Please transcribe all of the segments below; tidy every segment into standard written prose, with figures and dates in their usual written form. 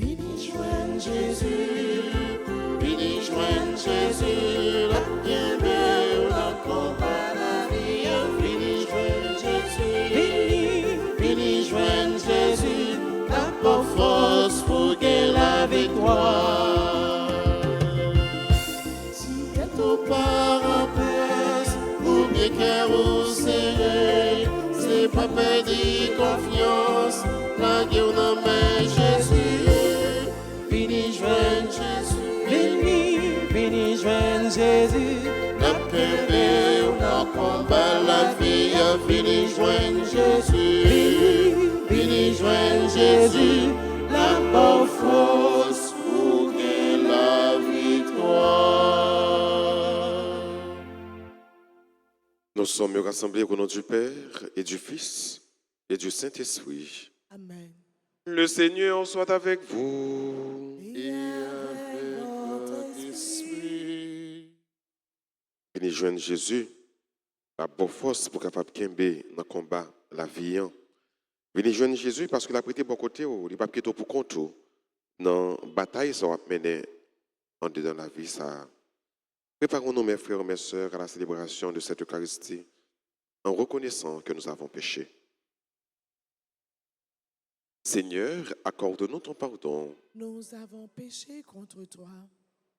Vini joindre Jésus, vini joindre Jésus, la bienvenue, la combat, la vie, vini joindre Jésus, vini joindre Jésus, la force pour gagner la victoire. Si tu pars en place, ou bien cœur ou serré, c'est pas perdre confiance, la guerre dans main Jésus. Vini joindre Jésus, vini joindre Jésus, la paix ou la combat la vie, vini joindre Jésus, vini joindre Jésus, la bonne force pour gagner la victoire. Nous sommes rassemblés au nom du Père et du Fils et du Saint-Esprit. Amen. Le Seigneur soit avec vous. Et avec votre esprit. Venez joindre Jésus, la bonne force pour capable kembe dans le combat, la vie. Venez joindre Jésus parce qu'il a prêté bon côté, il n'a pas prêté pour compte dans la bataille ça va mener en dedans la vie. Ça. Préparons-nous, mes frères et mes sœurs, à la célébration de cette Eucharistie en reconnaissant que nous avons péché. Seigneur, accorde-nous ton pardon. Nous avons péché contre toi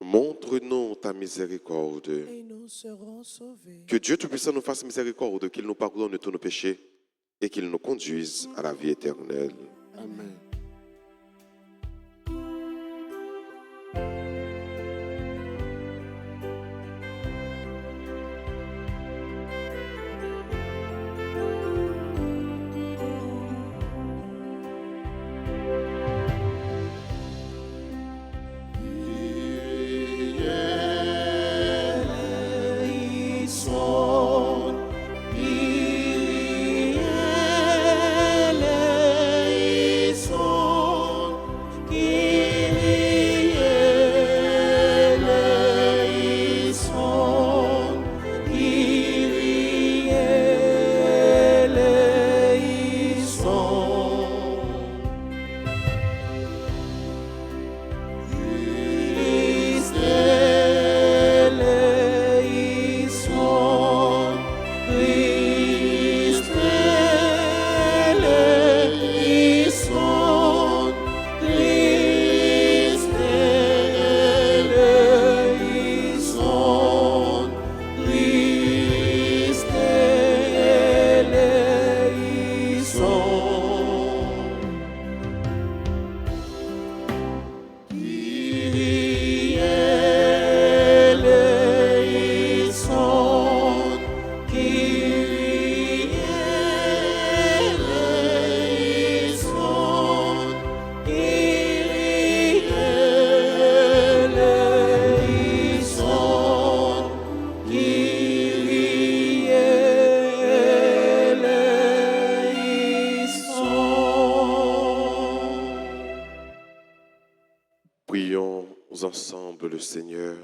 Montre-nous ta miséricorde. et nous serons sauvés. Que Dieu Tout-Puissant nous fasse miséricorde, qu'il nous pardonne de tous nos péchés et qu'il nous conduise à la vie éternelle. Amen. Prions ensemble le Seigneur.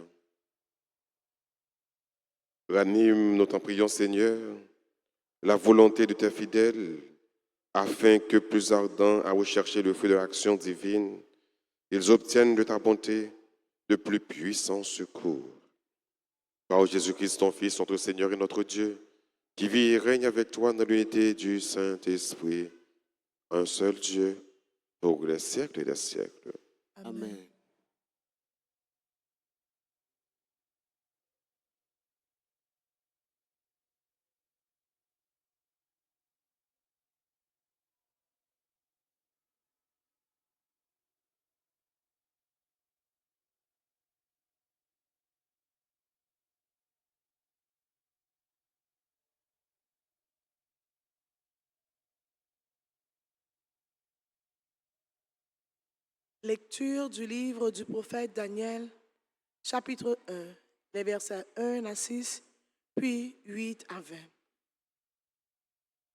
Ranime, nous t'en prions, Seigneur, la volonté de tes fidèles, afin que, plus ardents à rechercher le fruit de l'action divine, ils obtiennent de ta bonté de plus puissants secours. Par Jésus-Christ, ton Fils, notre Seigneur et notre Dieu, qui vit et règne avec toi dans l'unité du Saint-Esprit, un seul Dieu, pour les siècles et les siècles. Amen. Lecture du livre du prophète Daniel, chapitre 1, les versets 1 à 6, puis 8 à 20.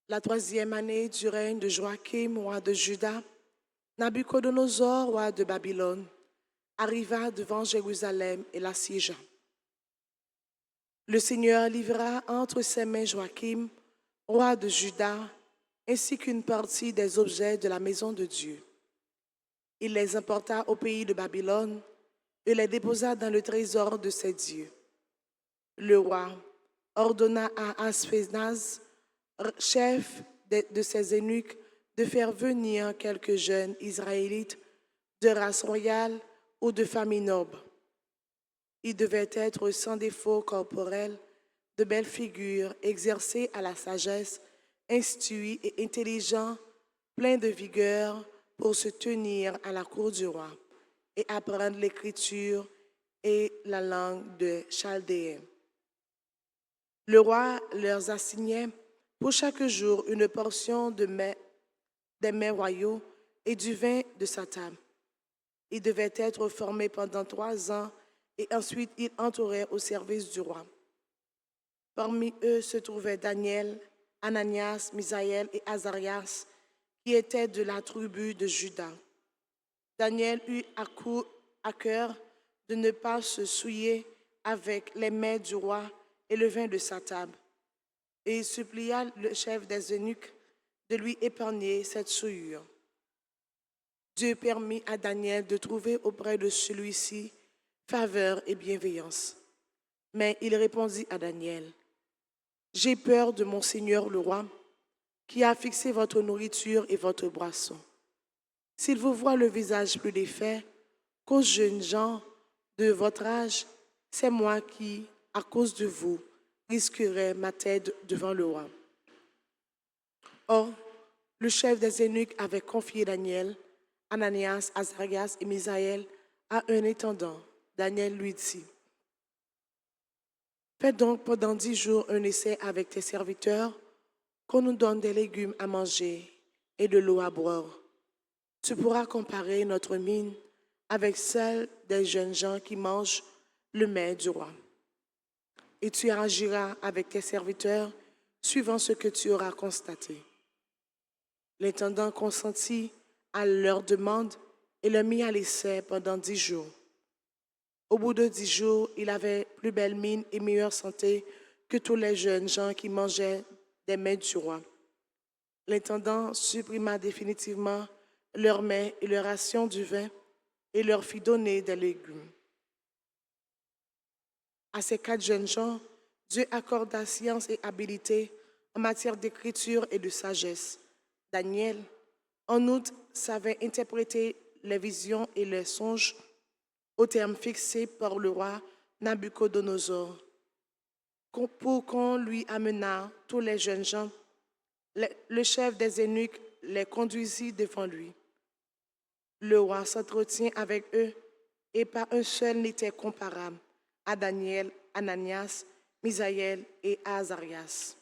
La troisième année du règne de Joachim, roi de Juda, Nabuchodonosor, roi de Babylone, arriva devant Jérusalem et l'assiégea. Le Seigneur livra entre ses mains Joachim, roi de Juda, ainsi qu'une partie des objets de la maison de Dieu. Il les emporta au pays de Babylone et les déposa dans le trésor de ses dieux. Le roi ordonna à Asphénaz, chef de ses eunuques, de faire venir quelques jeunes Israélites de race royale ou de famille noble. Ils devaient être sans défaut corporel, de belles figures, exercés à la sagesse, instruits et intelligents, pleins de vigueur pour se tenir à la cour du roi et apprendre l'écriture et la langue de Chaldéens. Le roi leur assignait pour chaque jour une portion des mets royaux et du vin de sa table. Ils devaient être formés pendant 3 ans et ensuite ils entouraient au service du roi. Parmi eux se trouvaient Daniel, Ananias, Misaël et Azarias, qui étaient de la tribu de Juda. Daniel eut à cœur de ne pas se souiller avec les mets du roi et le vin de sa table. Et il supplia le chef des eunuques de lui épargner cette souillure. Dieu permit à Daniel de trouver auprès de celui-ci faveur et bienveillance. Mais il répondit à Daniel, « J'ai peur de mon Seigneur le roi, qui a fixé votre nourriture et votre boisson. S'il vous voit le visage plus défait qu'aux jeunes gens de votre âge, c'est moi qui, à cause de vous, risquerai ma tête devant le roi. » Or, le chef des eunuques avait confié Daniel, Ananias, Azarias et Misaël à un intendant. Daniel lui dit, « Fais donc pendant 10 jours un essai avec tes serviteurs, qu'on nous donne des légumes à manger et de l'eau à boire. Tu pourras comparer notre mine avec celle des jeunes gens qui mangent le mets du roi. Et tu agiras avec tes serviteurs suivant ce que tu auras constaté. » L'intendant consentit à leur demande et le mit à l'essai pendant 10 jours. Au bout de 10 jours, il avait plus belle mine et meilleure santé que tous les jeunes gens qui mangeaient des mets du roi. L'intendant supprima définitivement leurs mets et leur ration du vin et leur fit donner des légumes. À ces 4 jeunes gens, Dieu accorda science et habileté en matière d'écriture et de sagesse. Daniel, en outre, savait interpréter les visions et les songes au terme fixé par le roi Nabuchodonosor. Pour qu'on lui amenât tous les jeunes gens, le chef des eunuques les conduisit devant lui. Le roi s'entretient avec eux et pas un seul n'était comparable à Daniel, Ananias, Misaël et Azarias.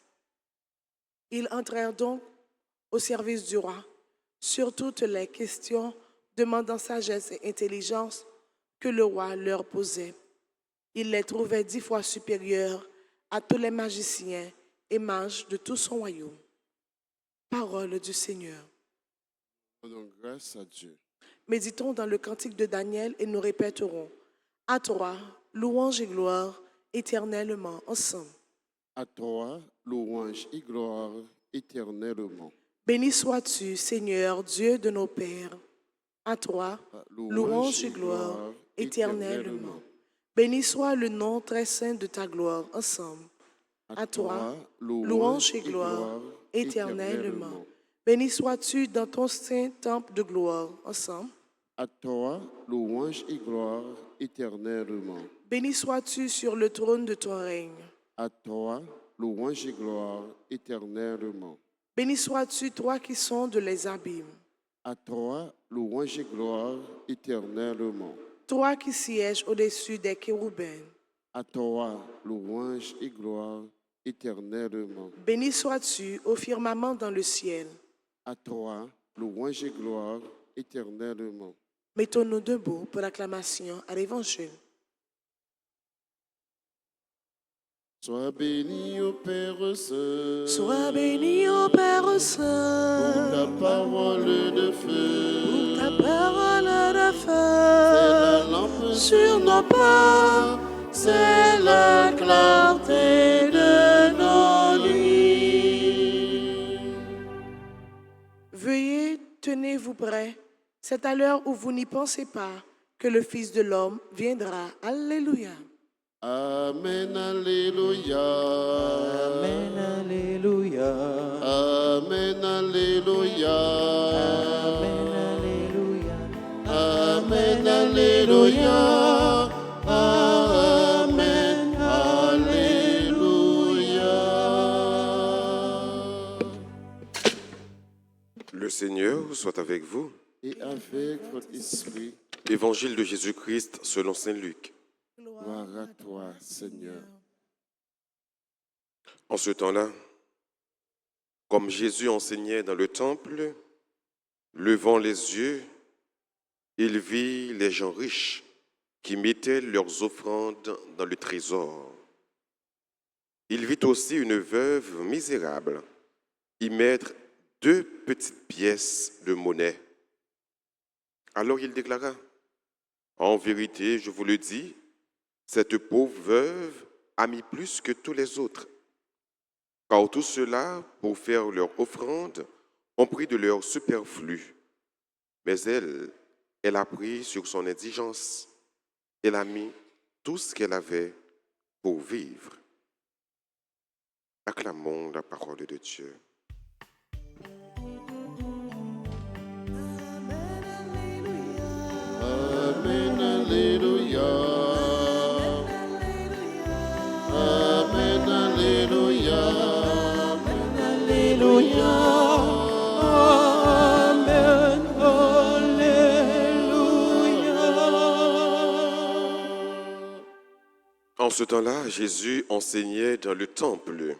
Ils entrèrent donc au service du roi sur toutes les questions demandant sagesse et intelligence que le roi leur posait. Il les trouvait 10 fois supérieurs à tous les magiciens et mages de tout son royaume. Parole du Seigneur. Rendons grâce à Dieu. Méditons dans le cantique de Daniel et nous répéterons « À toi, louange et gloire, éternellement ensemble. » À toi, louange et gloire éternellement. Béni sois-tu, Seigneur, Dieu de nos pères. À toi, louange et gloire éternellement. Béni soit le nom très saint de ta gloire ensemble. À toi, louange et gloire éternellement. Béni sois-tu dans ton saint temple de gloire ensemble. À toi, louange et gloire éternellement. Béni sois-tu sur le trône de ton règne. À toi, louange et gloire éternellement. Béni sois-tu, toi qui sondes les abîmes. À toi, louange et gloire éternellement. Toi qui sièges au-dessus des chérubins. À toi, louange et gloire éternellement. Béni sois-tu au firmament dans le ciel. À toi, louange et gloire éternellement. Mettons-nous debout pour l'acclamation à l'Évangile. Sois béni au Père Saint. Sois béni, ô Père Pour Saint, ta parole de feu. pour ta parole de C'est la feu lampe sur nos pas, c'est la clarté de nos nuits. Veuillez, tenez-vous prêts, C'est à l'heure où vous n'y pensez pas que le Fils de l'homme viendra. Alléluia. Amen, Alléluia. Amen, Alléluia. Amen, Alléluia. Amen, Alléluia. Amen, Alléluia. Amen, Alléluia. Le Seigneur soit avec vous. Et avec votre esprit, Évangile de Jésus-Christ selon saint Luc. gloire à toi, Seigneur. En ce temps-là, comme Jésus enseignait dans le temple, levant les yeux, il vit les gens riches qui mettaient leurs offrandes dans le trésor. Il vit aussi une veuve misérable y mettre 2 petites pièces de monnaie. Alors il déclara, « En vérité, je vous le dis, cette pauvre veuve a mis plus que tous les autres. Car tout cela, pour faire leur offrande, ont pris de leur superflu. Mais elle a pris sur son indigence. Elle a mis tout ce qu'elle avait pour vivre. » Acclamons la parole de Dieu. Amen, Alléluia. Amen, Alléluia. Amen, Alléluia. Amen, Alléluia. En ce temps-là, Jésus enseignait dans le temple.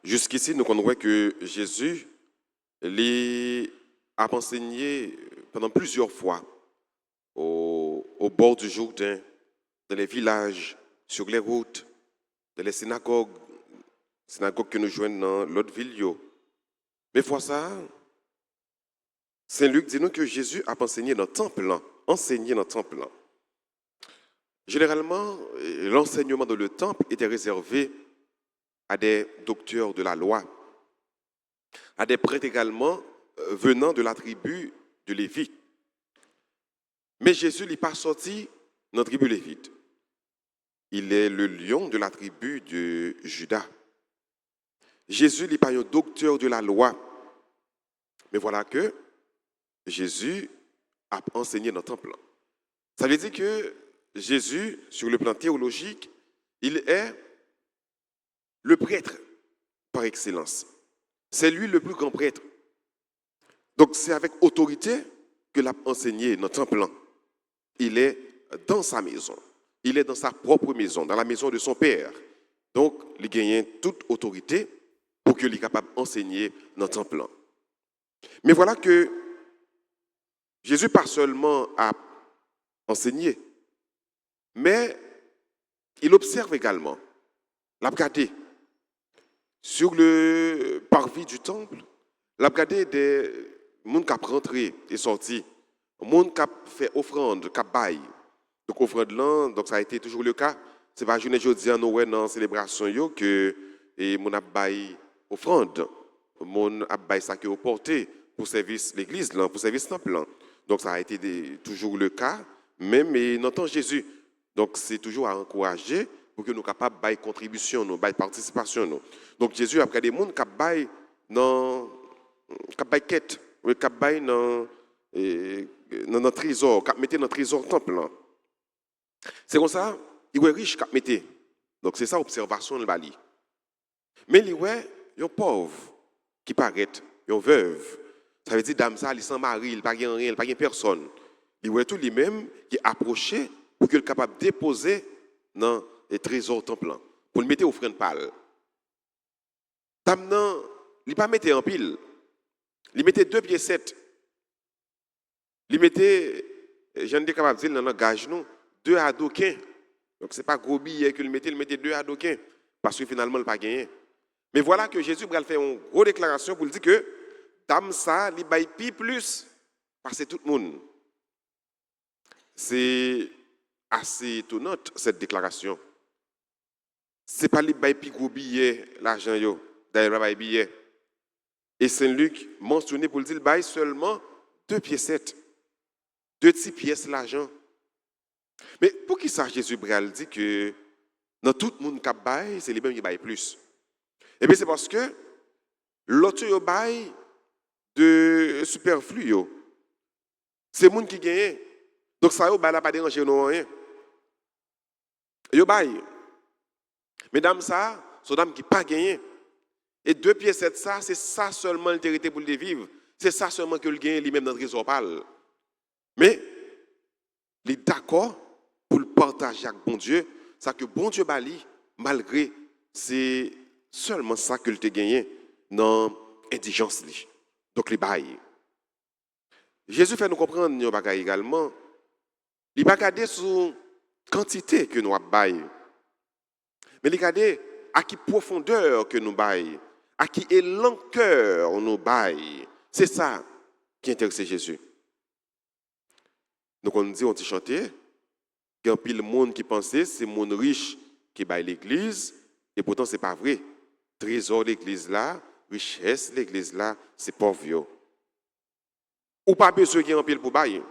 Jusqu'ici, nous connaissons que Jésus a enseigné pendant plusieurs fois au bord du Jourdain, dans les villages, sur les routes, dans les synagogues que nous joignons dans l'autre ville. Mais fois ça, Saint Luc dit nous que Jésus a enseigné dans le temple. Généralement, l'enseignement dans le temple était réservé à des docteurs de la loi, à des prêtres également venant de la tribu de Lévi. Mais Jésus n'est pas sorti dans la tribu lévite. Il est le lion de la tribu de Juda. Jésus n'est pas un docteur de la loi. Mais voilà que Jésus a enseigné dans le temple. Ça veut dire que Jésus, sur le plan théologique, il est le prêtre par excellence. C'est lui le plus grand prêtre. Donc c'est avec autorité que l'a enseigné dans le temple. Il est dans sa maison. Il est dans sa propre maison, dans la maison de son père. Donc, il gagne toute autorité pour qu'il soit capable d'enseigner dans le temple. Mais voilà que Jésus pas seulement a enseigné, mais il observe également. Il a regardé sur le parvis du temple, il a regardé des gens qui ont rentré et sorti, des gens qui ont fait offrande, qui ont baillé. Donc, offrande là, donc ça a été toujours le cas. Ce n'est pas journée aujourd'hui dans la célébration que les gens ont baillé offrande. Les gens ont baillé ça qui est porté pour service l'église, pour service temple. Donc, ça a été toujours le cas, même dans le temps de Jésus. Donc, c'est toujours à encourager pour que nous soyons capables de faire contribution, de faire participation. Donc, Jésus a regardé des gens qui ont baillé dans la quête, qui ont baillé dans notre trésor, qui ont mis dans le trésor temple. C'est comme ça, il est riche qui ont mis. Donc, c'est ça l'observation de Bali. Mais il est un pauvre qui paraît, une veuve. Ça veut dire dame ça, il sans mari, il n'a pas rien, il n'a pas personne. Il est tout lui-même qui est approché pour qu'il soit capable de déposer dans les trésors temple pour le mettre au offrande pâle. Dame non, il pas mettre en pile. Il mettait 2 pieds 7. Il mettait, j'en ai capable de dire dans le gage nous, 2 à doquin. Donc c'est pas gros billet qu'il mettait, il mettait 2 à doquin parce que finalement il pas gagné. Mais voilà que Jésus va faire une grosse déclaration pour dire que dame ça, il baille plus parce que tout le monde. C'est assez étonnant cette déclaration. C'est pas les baille plus gros billet l'argent yo, d'ailleurs baille billet. Et Saint Luc mentionné pour le dire baille seulement 2 pièces 7. 2 petites pièces l'argent. Mais pour qui ça, Jésus Bral dit que dans tout le monde qui baille, c'est les mêmes qui baillent plus. Eh bien, c'est parce que l'autre yo baille de superflu. Yo. C'est le monde qui gagne. Donc ça, yo baille là pas déranger non rien. Yo baille. Mesdames, ça, sont dames qui pas gagné. Et 2 pièces 7 ça, c'est ça seulement l'intérêt pour le vivre. C'est ça seulement que le gagne lui-même dans le trésor pâle. Mais, il est d'accord pour le partager avec bon Dieu, ça que bon Dieu bali, malgré c'est seulement ça que tu gagné dans l'indigence. Donc, les bails. Jésus fait nous comprendre nos bagages également. Il ne va pas regarder sur quantité que nous avons. Mais il regarde à qui profondeur que nous baillons, à qui élan cœur nous baillons. C'est ça qui intéresse Jésus. Donc on dit, on dit chanter, il y a un pile monde qui pensait c'est le monde riche qui baille l'église, et pourtant ce n'est pas vrai. Trésor de l'église là, richesse de l'église là, c'est pauvre. Ou pas besoin de un pile pour bailler.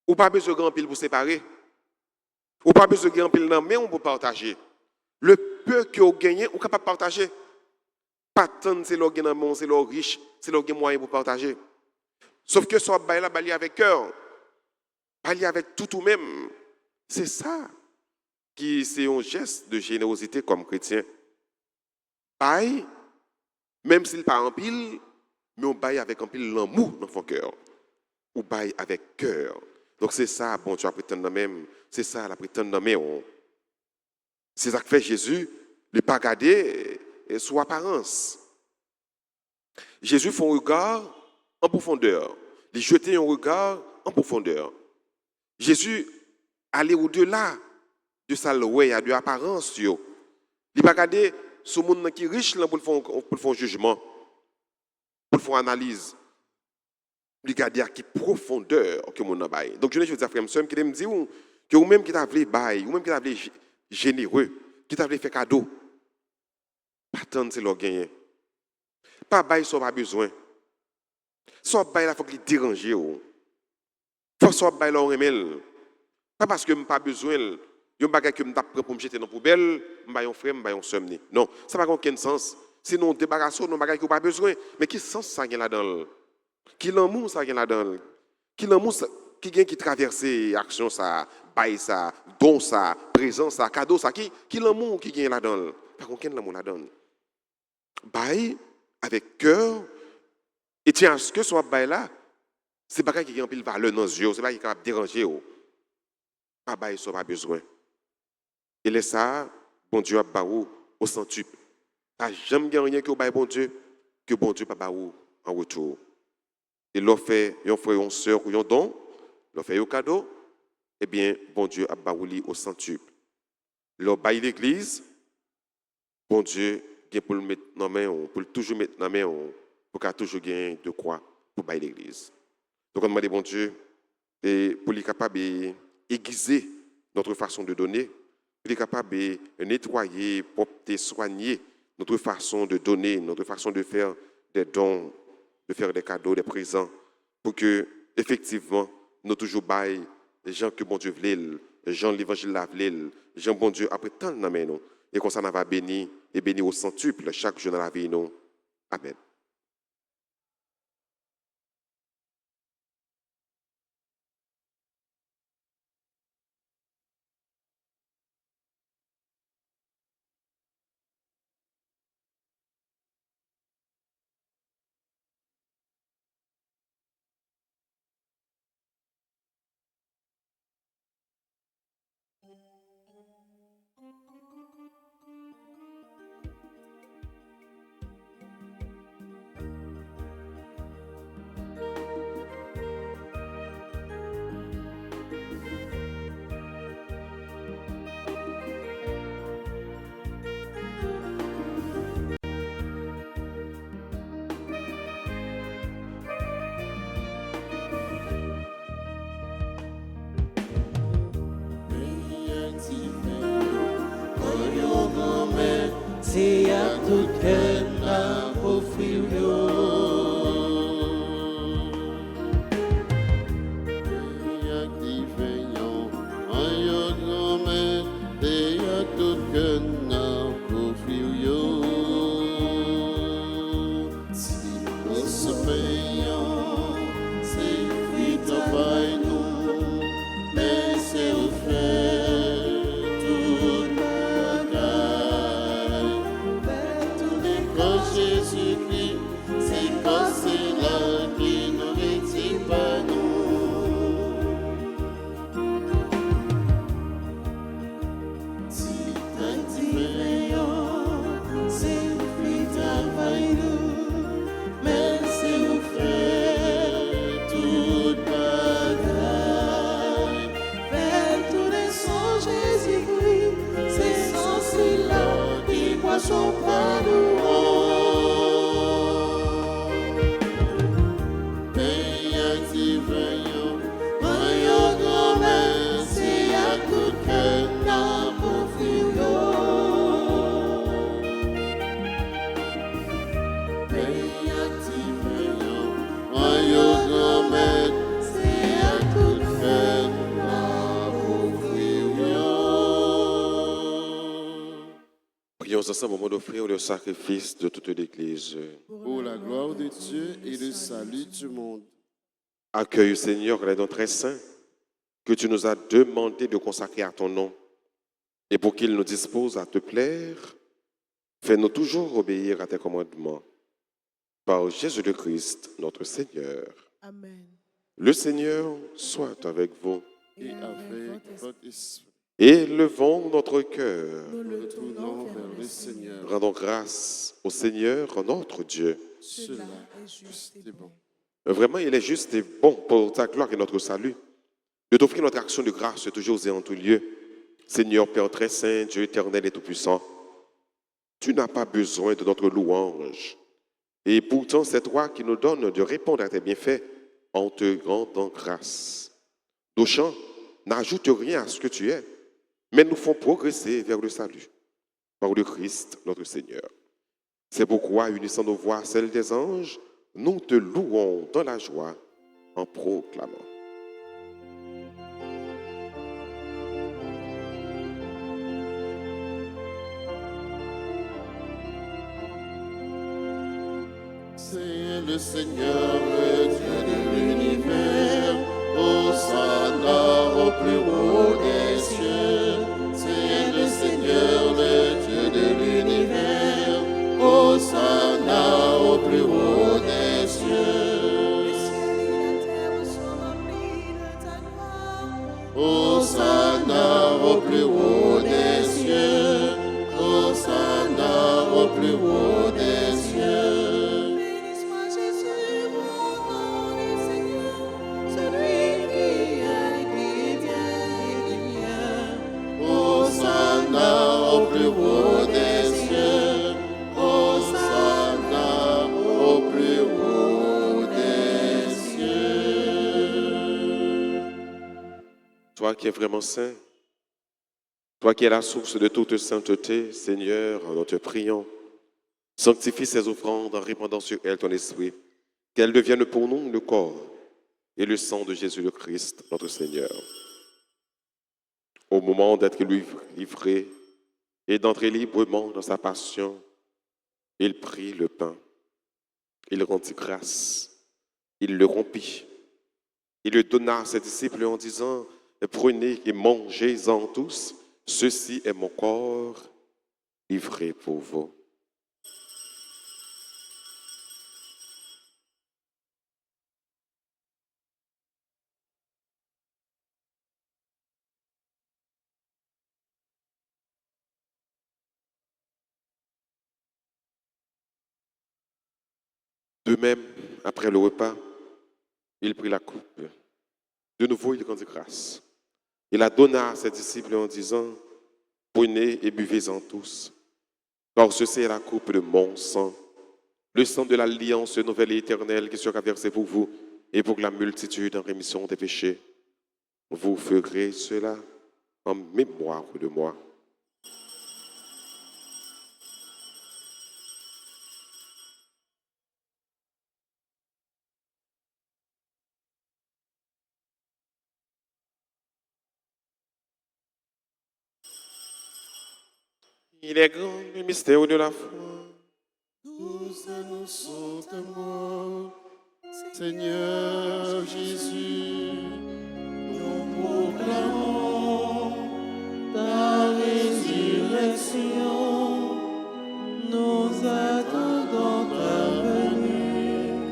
Ou pas besoin de un pile pour séparer. Ou pas besoin de un pile mais on peut partager. Le peu que vous gagnez, vous capable de partager. Pas tant c'est l'orgue dans monde, c'est l'orgue riche, c'est l'orgue moyen pour partager. Sauf que soit bailler là, bailler avec cœur. Bailler avec tout ou même. C'est ça qui c'est un geste de générosité comme chrétien. Baille, même s'il pas en pile, mais on baille avec un pile l'amour dans son cœur. Ou baille avec cœur. Donc c'est ça, bon, tu as prétendre même. C'est ça, la prétendre même. C'est ça que fait Jésus, ne pas garder sous apparence. Jésus fait un regard en profondeur. Il jeter un regard en profondeur. Jésus allait au-delà de sa loi, de l'apparence. Il ne pas garder ce monde qui est riche pour faire un jugement, pour faire une analyse. Il garder à qui profondeur que mon bail. Donc je veux dire frère monsieur qui me dit que vous même qui t'a voulu bail, vous même qui t'a voulu généreux, qui t'a voulu faire cadeau. Pas tant c'est leur gagner. Pas bail soit pas besoin. Soit bail là faut qu'il dérange ou. Faut soit bail là on remel. Pas parce que me pas besoin, yon bagay que me t'a prend pour me jeter dans poubelle, m'ba yon frère, m'ba yon sœur. Non, ça n'a aucun sens. Sinon débarrassons nos bagay que pas besoin, mais qui sens ça gagne là-dedans? Qui l'amour ça gagne là-dedans? Qui l'amour qui gagne qui traverse action ça, bail ça, don ça, présence ça, cadeau ça, qui l'amour qui gagne là-dedans? Pas aucun l'amour là-dedans. Bail avec cœur et tiens à ce que soit bail là, c'est bagay qui gagne pile valeur dans yeux, c'est pas qui capable déranger ou. Pas bail ça pas besoin. Et laisse ça, bon Dieu a baou au centuple. Pas jamais gagné que bail bon Dieu que bon Dieu pas baou en retour. Et l'on fait un frère, une sœur ou un don, l'on fait un cadeau, eh bien, bon Dieu a baouli au centuple. L'on baille l'église, bon Dieu, pour le mettre dans la main, pour toujours mettre dans la main, pour qu'il toujours gagner de quoi pour bailler l'église. Donc, on demande bon Dieu, et pour lui capable d'aiguiser notre façon de donner, pour lui capable de nettoyer, porter, soigner notre façon de donner, notre façon de faire des dons, de faire des cadeaux, des présents, pour que, effectivement, nous toujours baillons les gens que bon Dieu voulait, les gens de l'évangile la voulait, les gens bon Dieu après tant de nous. Et qu'on s'en va béni et béni au centuple chaque jour dans la vie. Nous. Amen. Nous ensemble au moment d'offrir le sacrifice de toute l'Église. Pour la gloire de Dieu et le salut du monde. Accueille, Seigneur, les dons très saints que tu nous as demandé de consacrer à ton nom. Et pour qu'il nous dispose à te plaire, fais-nous toujours obéir à tes commandements. Par Jésus le Christ, notre Seigneur. Amen. Le Seigneur soit avec vous. Et avec votre esprit, Élevons notre cœur. Nous le tournons tournons vers le Seigneur. Rendons grâce au Seigneur, notre Dieu. Cela est juste est bon. Vraiment, il est juste et bon pour ta gloire et notre salut de t'offrir notre action de grâce toujours et en tout lieu. Seigneur, Père très saint, Dieu éternel et tout-puissant, tu n'as pas besoin de notre louange. Et pourtant, c'est toi qui nous donnes de répondre à tes bienfaits en te rendant grâce. Nos chants n'ajoutent rien à ce que tu es, mais nous font progresser vers le salut par le Christ, notre Seigneur. C'est pourquoi, unissant nos voix à celles des anges, nous te louons dans la joie en proclamant. C'est le Seigneur, le Dieu de l'univers. Hosanna au plus haut des cieux. C'est le Seigneur, le Dieu de l'univers. Hosanna au plus haut des cieux. Hosanna au plus haut des cieux. Hosanna au plus haut des cieux. Hosanna au plus haut des cieux. Hosanna au plus haut des cieux. Toi qui es vraiment saint, toi qui es la source de toute sainteté, Seigneur, nous te prions, sanctifie ces offrandes en répandant sur elles ton esprit, qu'elles deviennent pour nous le corps et le sang de Jésus le Christ, notre Seigneur. Au moment d'être livré et d'entrer librement dans sa passion, il prit le pain, il rendit grâce, il le rompit, il le donna à ses disciples en disant: prenez et mangez-en tous, ceci est mon corps livré pour vous. De même, après le repas, il prit la coupe. De nouveau, il rendit grâce. Il la donna à ses disciples en disant: prenez et buvez-en tous, car ceci est la coupe de mon sang, le sang de l'alliance nouvelle et éternelle qui sera versé pour vous et pour la multitude en rémission des péchés. Vous ferez cela en mémoire de moi. Il est grand le mystère de la foi. Nous annonçons ta mort, Seigneur Jésus. Nous proclamons ta résurrection. Nous attendons ta venue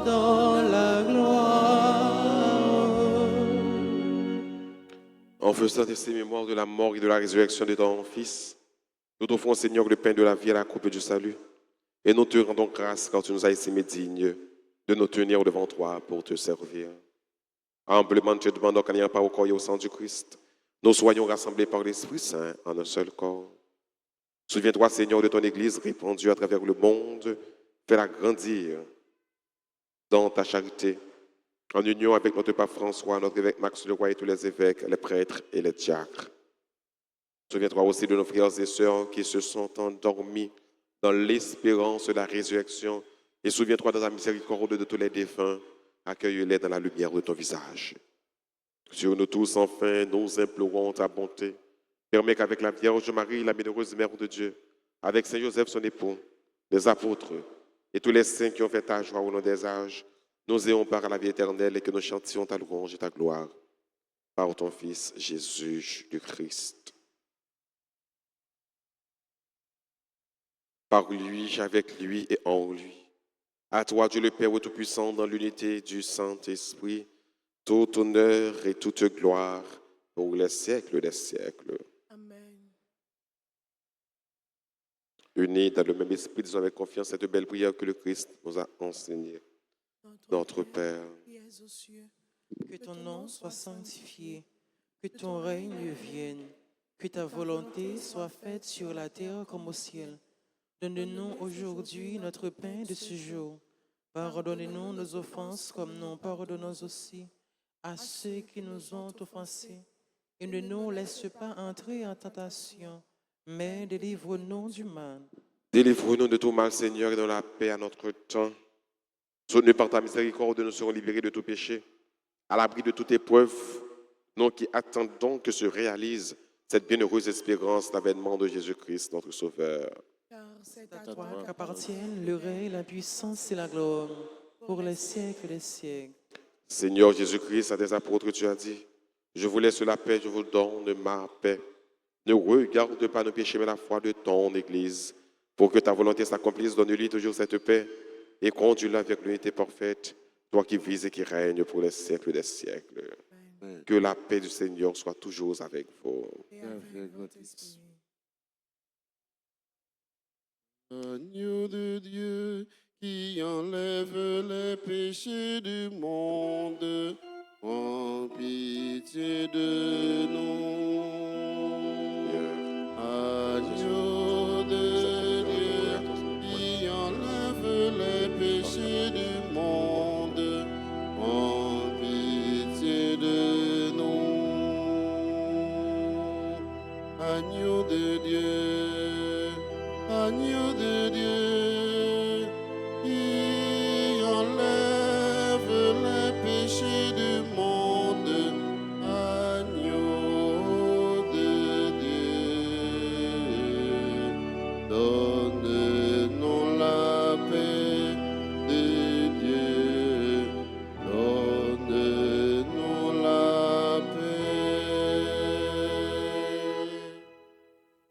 dans la gloire. En faisant ces mémoires de la mort et de la résurrection de ton Fils, nous t'offrons, Seigneur, le pain de la vie et la coupe du salut. Et nous te rendons grâce quand tu nous as estimés dignes de nous tenir devant toi pour te servir. Humblement, nous te demandons qu'en ayant pas au corps et au sang du Christ, nous soyons rassemblés par l'Esprit Saint en un seul corps. Souviens-toi, Seigneur, de ton Église répandue à travers le monde. Fais-la grandir dans ta charité, en union avec notre pape François, notre évêque Max Leroy et tous les évêques, les prêtres et les diacres. Souviens-toi aussi de nos frères et sœurs qui se sont endormis dans l'espérance de la résurrection. Et souviens-toi de ta miséricorde de tous les défunts. Accueille-les dans la lumière de ton visage. Sur nous tous, enfin, nous implorons ta bonté. Permets qu'avec la Vierge Marie, la bienheureuse Mère de Dieu, avec Saint Joseph, son époux, les apôtres et tous les saints qui ont fait ta joie au long des âges, nous ayons part à la vie éternelle et que nous chantions ta louange et ta gloire par ton Fils Jésus du Christ. Par lui, avec lui et en lui. À toi, Dieu le Père Tout-Puissant, dans l'unité du Saint-Esprit, tout honneur et toute gloire pour les siècles des siècles. Amen. Unis dans le même esprit, disons avec confiance cette belle prière que le Christ nous a enseignée. Notre Père, qui es aux cieux, Que ton nom soit sanctifié, que ton règne vienne, que ta volonté soit faite sur la terre comme au ciel. Donne-nous aujourd'hui notre pain de ce jour. Pardonnez-nous nos offenses comme nous pardonnons aussi à ceux qui nous ont offensés. Et ne nous laisse pas entrer en tentation, mais délivre-nous du mal. délivre-nous de tout mal, Seigneur, et donne la paix à notre temps. Soutenus par ta miséricorde, nous serons libérés de tout péché, à l'abri de toute épreuve, nous qui attendons que se réalise cette bienheureuse espérance d'avènement de Jésus-Christ, notre Sauveur. car c'est À à toi toi qu'appartiennent le règne, la puissance et la gloire pour les siècles des siècles. Seigneur Jésus-Christ, à tes apôtres, tu as dit, je vous laisse la paix, je vous donne ma paix. Ne regarde pas nos péchés, mais la foi de ton Église. Pour que ta volonté s'accomplisse, donne-lui toujours cette paix et conduis-la avec l'unité parfaite, toi qui vis et qui règnes pour les siècles des siècles. Que la paix du Seigneur soit toujours avec vous. et avec votre esprit. Agneau de Dieu qui enlève les péchés du monde, prends pitié de nous. Agneau de Dieu qui enlève les péchés du monde, prends pitié de nous. Agneau de Dieu, agneau de Dieu, qui enlève les péchés du monde, agneau de Dieu, donne-nous la paix de Dieu, donne-nous la paix.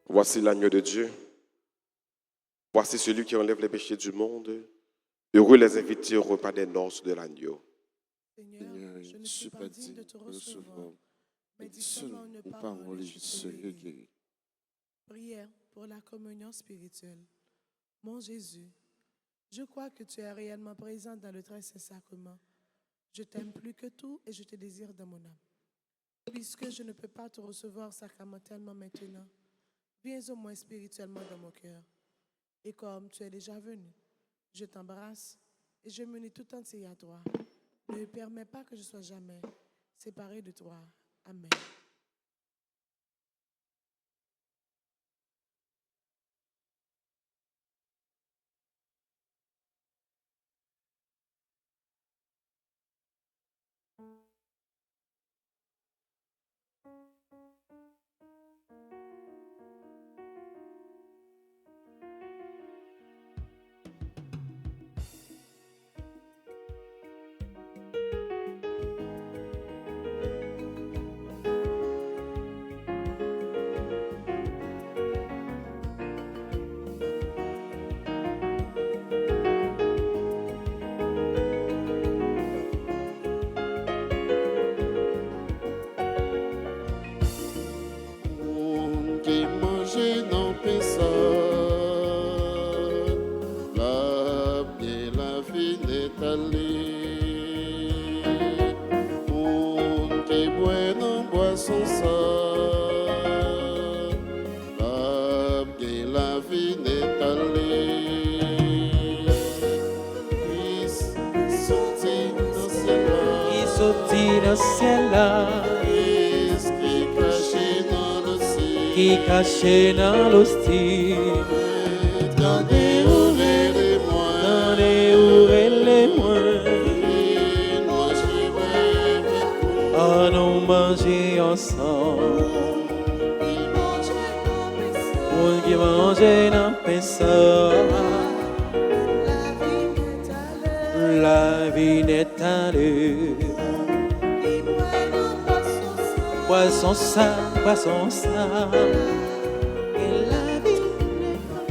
Voici l'agneau de Dieu. Voici celui qui enlève les péchés du monde. Heureux les invités au repas des noces de l'agneau. Seigneur, je ne suis pas digne de te recevoir, mais dis seulement une parole et je serai guéri. Prière pour la communion spirituelle. Mon Jésus, je crois que tu es réellement présent dans le très saint sacrement. Je t'aime plus que tout et je te désire dans mon âme. Puisque je ne peux pas te recevoir sacramentellement maintenant, viens au moins spirituellement dans mon cœur. Et comme tu es déjà venu, je t'embrasse et je m'unis tout entier à toi. Ne permets pas que je sois jamais séparé de toi. Amen. Qui mange non pensa, la bien la vie n'est allée. Qui boit non boisson ça, la bien la vie n'est allée. Christ sorti dans ses mains. Il sortit dans le ciel là, Christ qui caché dans le ciel. qui caché dans l'hostie, Dans des oreilles de moi, dans les oreilles les moins, et moi j'y vais avec vous. à nous manger ensemble. monde qui mange dans pain ça. La vie n'est à l'heure. Poisson ça, poisson ça. Et la vie n'est pas.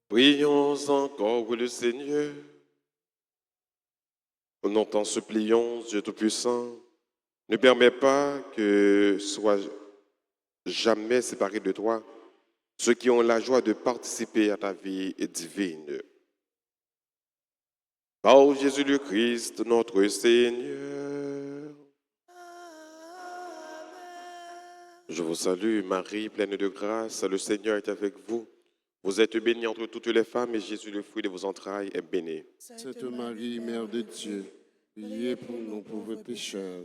Prions encore le Seigneur. Nous t'en supplions, Dieu Tout-Puissant, ne permets pas que soit jamais séparé de toi ceux qui ont la joie de participer à ta vie divine. Par Jésus le Christ, notre Seigneur. Je vous salue, Marie, pleine de grâce, le Seigneur est avec vous. Vous êtes bénie entre toutes les femmes et Jésus, le fruit de vos entrailles, est béni. Sainte Marie, Mère de Dieu, priez pour nous pauvres pécheurs,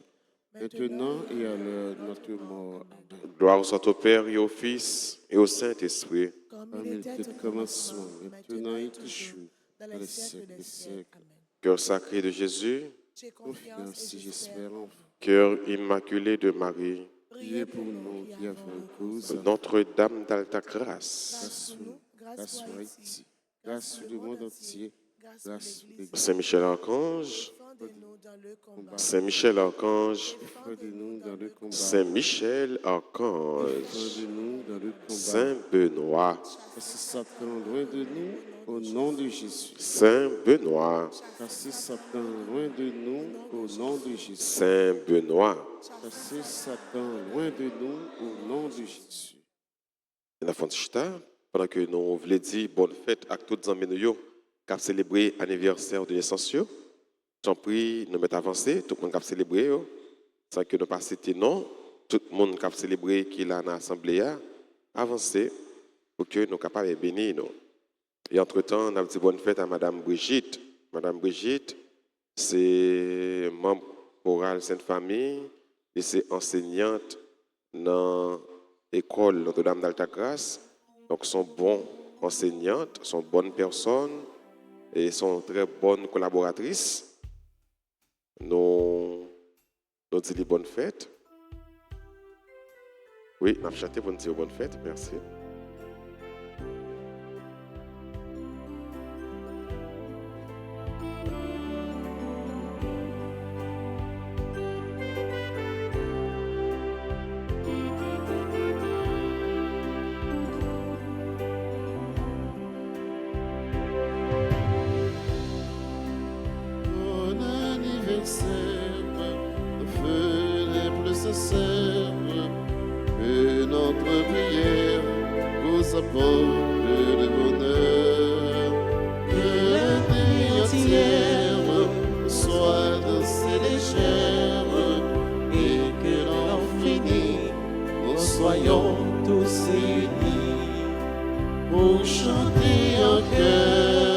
maintenant et à l'heure de notre mort. Amen. Gloire soit au Père et au Fils et au Saint-Esprit. Comme il était au commencement, maintenant et toujours, dans les siècles des siècles. Cœur sacré de Jésus, J'ai Confiance et j'espère en vous. cœur immaculé de Marie, Priez pour nous qui avons cause. Notre-Dame d'Alta Grâce, Grâce sur nous, grâce sur Haïti, grâce sur le monde entier, grâce sur l'Église. Saint-Michel Archange, Défendez-nous dans le combat. Saint-Michel Archange, Défendez-nous dans le combat. Saint-Michel Archange, Défendez-nous dans le combat. Saint-Benoît, Chassez Satan loin de nous, au nom de Jésus. Saint-Benoît, Chassez Satan loin de nous, au nom de Jésus. Saint-Benoît. Chassez Satan loin de nous, au nom de Jésus. La Fonchita, pendant que nous voulons dire bonne fête à tous les amis qui ont célébré l'anniversaire de naissance, j'en prie, nous mettons avancé, tout le monde qui a célébré, sans que nous pas citer non, tout le monde qui a célébré qui est là dans l'Assemblée, avancé pour que nous capables de bénir. Et entre-temps, on a dit bonne fête à Madame Brigitte. Madame Brigitte, c'est membre chorale Sainte-Famille et c'est enseignante dans l'école Notre-Dame d'Alta Grâce. Donc, sont bonnes enseignantes, sont bonnes personnes et sont très bonnes collaboratrices. Nous disons les bonnes fêtes. Oui, nous avons chanté pour nous dire bonnes fêtes. Merci. Bon anniversaire, feu les plus sincères, que notre prière vous apporte le bonheur. Que la vie entière soit douce et légère, et que l'infini nous soyons tous unis pour chanter en cœur.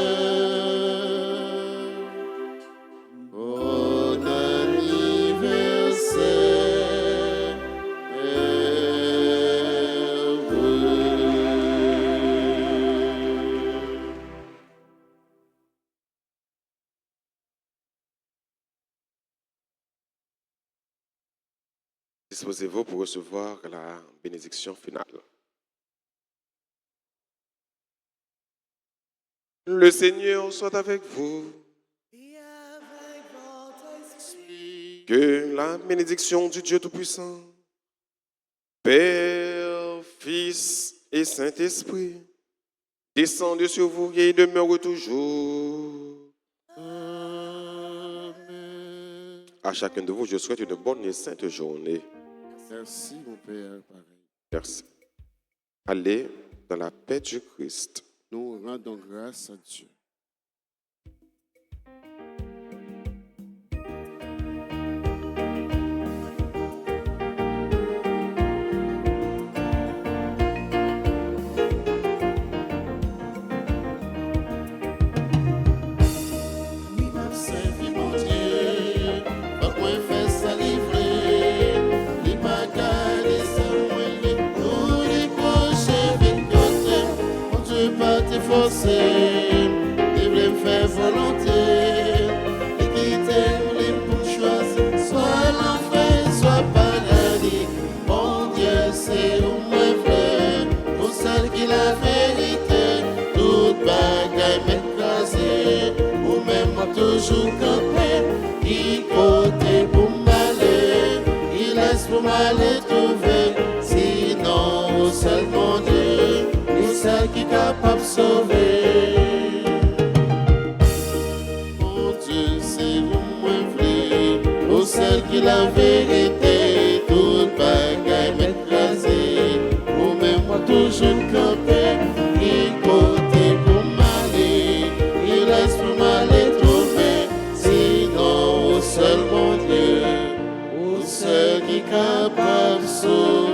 Bon anniversaire, Disposez-vous pour recevoir la bénédiction finale. Le Seigneur soit avec vous. Et avec votre esprit, Que la bénédiction du Dieu Tout-Puissant, Père, Fils et Saint-Esprit, descende sur vous et demeure toujours. Amen. À chacun de vous, je souhaite une bonne et sainte journée. Merci, mon Père, pareil. Merci. Allez dans la paix du Christ. Nous rendons grâce à Dieu. Servi mon Dieu, pas moins fait ça livrer, les bagages sans moyen, pour les prochains 24, mon Dieu pas te forcer, il voulait me faire volonté, et quitter les pour choisir, soit l'enfer, soit paradis, mon Dieu c'est où moi vrai, pour celle qui la vérité, toute bagaille m'écraser, ou même moi toujours campé, il côté pour m'aller, il laisse pour m'aller trouver, sinon au seul mon Dieu, ou celle qui est capable de sauver. Mon Dieu, c'est où moi vrai, au seul qui la vérité, toute bagaille m'écraser, ou même moi toujours campé. absolu.